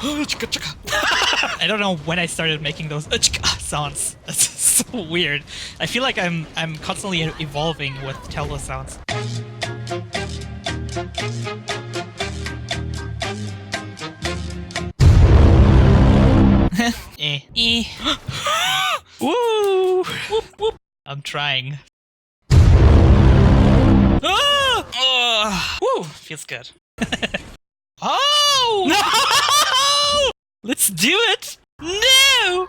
I don't know when I started making those sounds. That's so weird. I feel like I'm constantly evolving with Teldo sounds. Woo! Whoop, whoop. I'm trying. Woo! Feels good. Oh! No! Let's do it! No!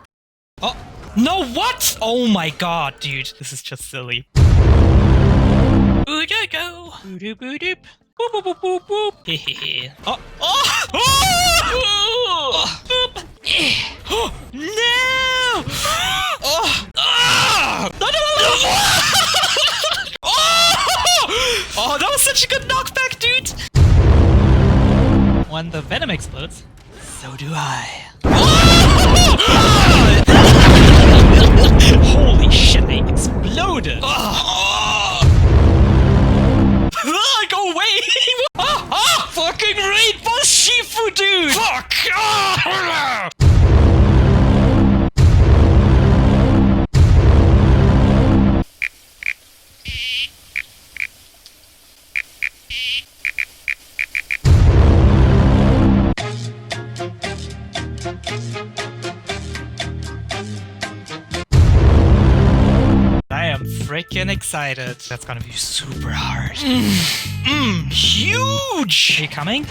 Oh, no, what? Oh my god, dude. This is just silly. Boo-do-go. Boo-do-boo-doop. Boop, boop, boop, boop, boop. Hehehe. Oh! Oh! Oh! Oh! No! Oh! Ah! No, no, no, no! Oh! Oh, that was such a good knockback, dude! When the venom explodes, so do I. Holy shit, they exploded! Go away! Fucking rainbow Shifu, dude! Fuck! I am freaking excited. That's gonna be super hard. Huge! Are you coming?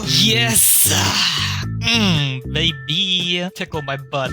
Yes! Baby, tickle my butt.